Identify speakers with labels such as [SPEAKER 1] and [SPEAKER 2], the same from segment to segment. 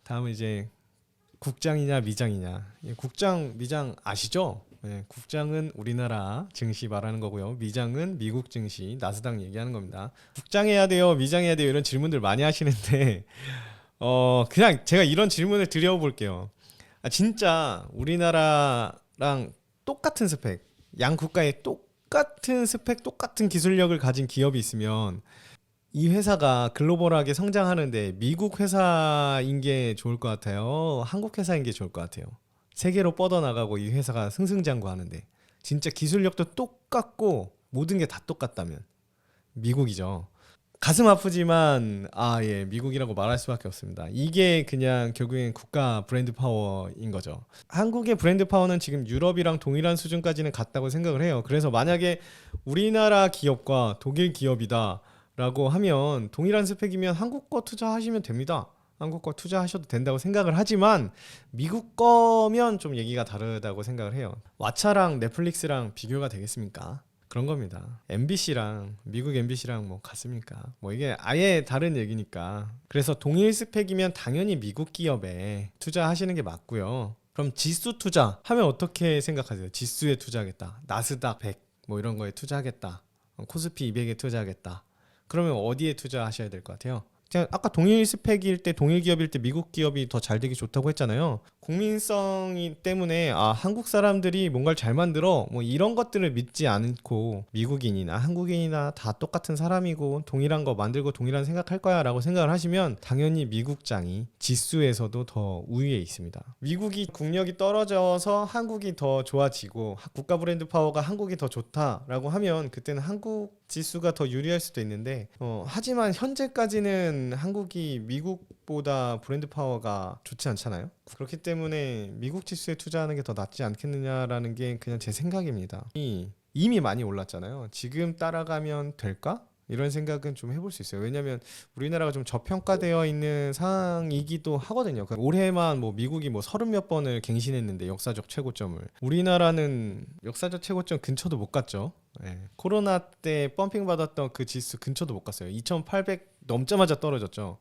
[SPEAKER 1] 다음은 이제 국장이냐 미장이냐. 국장 미장 아시죠? 네, 국장은 우리나라 증시 말하는 거고요. 미장은 미국 증시 나스닥 얘기하는 겁니다. 국장해야 돼요, 미장해야 돼요 이런 질문들 많이 하시는데 그냥 제가 이런 질문을 드려볼게요. 진짜 우리나라랑 똑같은 스펙, 양 국가의 똑같은 스펙, 똑같은 기술력을 가진 기업이 있으면 이 회사가 글로벌하게 성장하는데 미국 회사인 게 좋을 것 같아요, 한국 회사인 게 좋을 것 같아요? 세계로 뻗어나가고 이 회사가 승승장구하는데 진짜 기술력도 똑같고 모든 게 다 똑같다면 미국이죠. 가슴 아프지만 예, 미국이라고 말할 수밖에 없습니다. 이게 그냥 결국엔 국가 브랜드 파워인 거죠. 한국의 브랜드 파워는 지금 유럽이랑 동일한 수준까지는 갔다고 생각을 해요. 그래서 만약에 우리나라 기업과 독일 기업이다라고 하면 동일한 스펙이면 한국 거 투자하시면 됩니다. 한국 거 투자하셔도 된다고 생각을 하지만 미국 거면 좀 얘기가 다르다고 생각을 해요. 왓챠랑 넷플릭스랑 비교가 되겠습니까? 그런 겁니다. MBC랑 미국 MBC랑 뭐 같습니까? 뭐 이게 아예 다른 얘기니까. 그래서 동일 스펙이면 당연히 미국 기업에 투자하시는 게 맞고요. 그럼 지수 투자 하면 어떻게 생각하세요? 지수에 투자하겠다, 나스닥 100 뭐 이런 거에 투자하겠다, 코스피 200에 투자하겠다. 그러면 어디에 투자하셔야 될 것 같아요? 제가 아까 동일 스펙일 때, 동일 기업일 때 미국 기업이 더 잘 되기 좋다고 했잖아요. 국민성이 때문에 한국 사람들이 뭔가를 잘 만들어 뭐 이런 것들을 믿지 않고 미국인이나 한국인이나 다 똑같은 사람이고 동일한 거 만들고 동일한 생각할 거야 라고 생각을 하시면 당연히 미국장이 지수에서도 더 우위에 있습니다. 미국이 국력이 떨어져서 한국이 더 좋아지고 국가 브랜드 파워가 한국이 더 좋다라고 하면 그때는 한국 지수가 더 유리할 수도 있는데 하지만 현재까지는 한국이 미국보다 브랜드 파워가 좋지 않잖아요. 그렇기 때문에 미국 지수에 투자하는 게 더 낫지 않겠느냐라는 게 그냥 제 생각입니다. 이미 많이 올랐잖아요. 지금 따라가면 될까? 이런 생각은 좀 해볼 수 있어요. 왜냐하면 우리나라가 좀 저평가되어 있는 상황이기도 하거든요. 올해만 뭐 미국이 뭐 30몇 번을 갱신했는데 역사적 최고점을, 우리나라는 역사적 최고점 근처도 못 갔죠. 코로나 때 펌핑 받았던 그 지수 근처도 못 갔어요. 2800 넘자마자 떨어졌죠.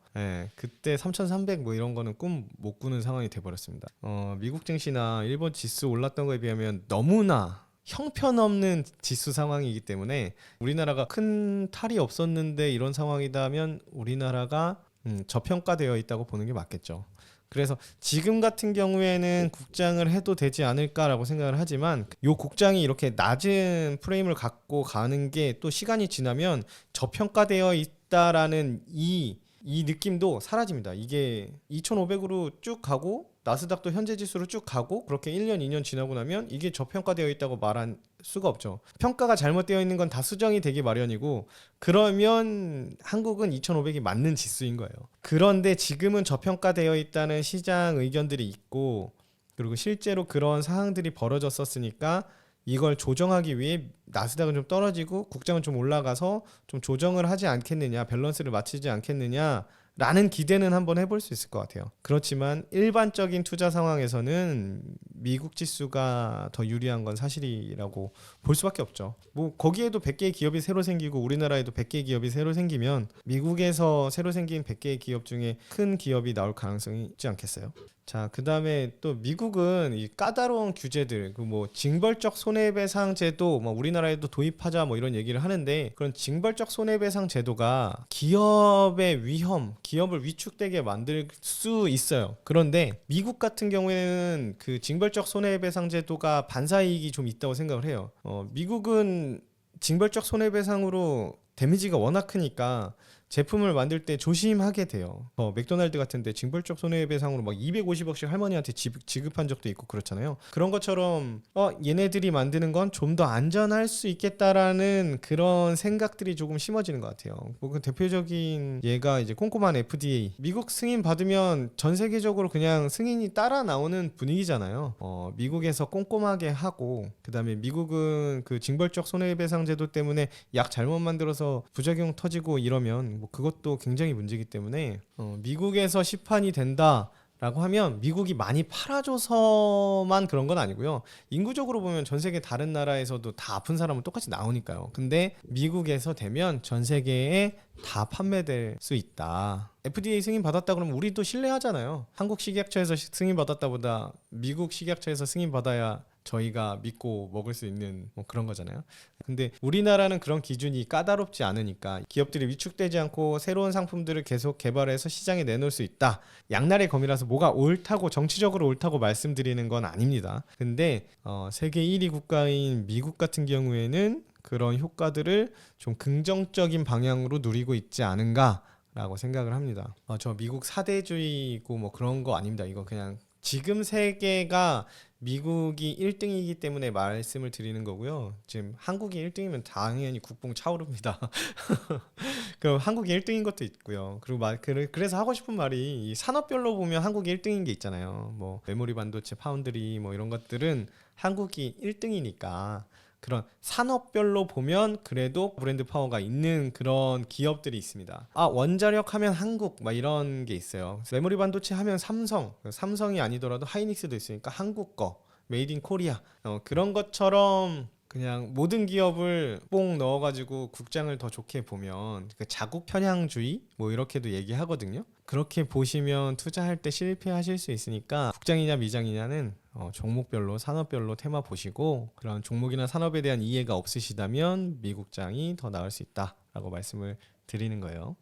[SPEAKER 1] 그때 3300 뭐 이런 거는 꿈 못 꾸는 상황이 돼버렸습니다. 미국 증시나 일본 지수 올랐던 거에 비하면 너무나 형편없는 지수 상황이기 때문에 우리나라가 큰 탈이 없었는데 이런 상황이다면 우리나라가 저평가되어 있다고 보는 게 맞겠죠. 그래서 지금 같은 경우에는 국장을 해도 되지 않을까라고 생각을 하지만 요 국장이 이렇게 낮은 프레임을 갖고 가는 게 또 시간이 지나면 저평가되어 있다라는 이 느낌도 사라집니다. 이게 2500으로 쭉 가고 나스닥도 현재 지수로 쭉 가고 그렇게 1년 2년 지나고 나면 이게 저평가되어 있다고 말할 수가 없죠. 평가가 잘못되어 있는 건 다 수정이 되기 마련이고 그러면 한국은 2500이 맞는 지수인 거예요. 그런데 지금은 저평가되어 있다는 시장 의견들이 있고 그리고 실제로 그런 상황들이 벌어졌었으니까 이걸 조정하기 위해 나스닥은 좀 떨어지고 국장은 좀 올라가서 좀 조정을 하지 않겠느냐, 밸런스를 맞추지 않겠느냐 라는 기대는 한번 해볼 수 있을 것 같아요. 그렇지만 일반적인 투자 상황에서는 미국 지수가 더 유리한 건 사실이라고 볼 수밖에 없죠. 뭐 거기에도 100개의 기업이 새로 생기고 우리나라에도 100개의 기업이 새로 생기면 미국에서 새로 생긴 100개의 기업 중에 큰 기업이 나올 가능성이 있지 않겠어요? 자, 그 다음에 또 미국은 이 까다로운 규제들, 그 뭐 징벌적 손해배상 제도, 뭐 우리나라에도 도입하자 뭐 이런 얘기를 하는데 그런 징벌적 손해배상 제도가 기업의 위험, 기업을 위축되게 만들 수 있어요. 그런데 미국 같은 경우에는 그 징벌적 손해배상 제도가 반사이익이 좀 있다고 생각을 해요. 미국은 징벌적 손해배상으로 데미지가 워낙 크니까 제품을 만들 때 조심하게 돼요. 맥도날드 같은데 징벌적 손해배상으로 막 250억씩 할머니한테 지급한 적도 있고 그렇잖아요. 그런 것처럼 얘네들이 만드는 건 좀 더 안전할 수 있겠다라는 그런 생각들이 조금 심어지는 것 같아요. 뭐 그 대표적인 예가 이제 꼼꼼한 FDA. 미국 승인 받으면 전 세계적으로 그냥 승인이 따라 나오는 분위기잖아요. 미국에서 꼼꼼하게 하고 그다음에 미국은 그 징벌적 손해배상 제도 때문에 약 잘못 만들어서 부작용 터지고 이러면 뭐 그것도 굉장히 문제이기 때문에 미국에서 시판이 된다 라고 하면 미국이 많이 팔아줘서만 그런 건 아니고요. 인구적으로 보면 전 세계 다른 나라에서도 다 아픈 사람은 똑같이 나오니까요. 근데 미국에서 되면 전 세계에 다 판매될 수 있다. FDA 승인 받았다 그러면 우리도 신뢰하잖아요. 한국 식약처에서 승인 받았다보다 미국 식약처에서 승인 받아야 저희가 믿고 먹을 수 있는 뭐 그런 거잖아요. 근데 우리나라는 그런 기준이 까다롭지 않으니까 기업들이 위축되지 않고 새로운 상품들을 계속 개발해서 시장에 내놓을 수 있다. 양날의 검이라서 뭐가 옳다고 정치적으로 옳다고 말씀드리는 건 아닙니다. 근데 세계 1위 국가인 미국 같은 경우에는 그런 효과들을 좀 긍정적인 방향으로 누리고 있지 않은가 라고 생각을 합니다. 저 미국 사대주의고 뭐 그런 거 아닙니다. 이거 그냥 지금 세계가 미국이 1등이기 때문에 말씀을 드리는 거고요. 지금 한국이 1등이면 당연히 국뽕 차오릅니다. 그럼 한국이 1등인 것도 있고요. 그리고 그래서 하고 싶은 말이 이 산업별로 보면 한국이 1등인 게 있잖아요. 뭐 메모리 반도체, 파운드리 뭐 이런 것들은 한국이 1등이니까 그런 산업별로 보면 그래도 브랜드 파워가 있는 그런 기업들이 있습니다. 원자력 하면 한국 막 이런 게 있어요. 메모리 반도체 하면 삼성이 아니더라도 하이닉스도 있으니까 한국 거 메이드 인 코리아 그런 것처럼 그냥 모든 기업을 뽕 넣어가지고 국장을 더 좋게 보면 그 자국 편향주의 뭐 이렇게도 얘기하거든요. 그렇게 보시면 투자할 때 실패하실 수 있으니까 국장이냐 미장이냐는 종목별로 산업별로 테마 보시고 그런 종목이나 산업에 대한 이해가 없으시다면 미국장이 더 나을 수 있다라고 말씀을 드리는 거예요.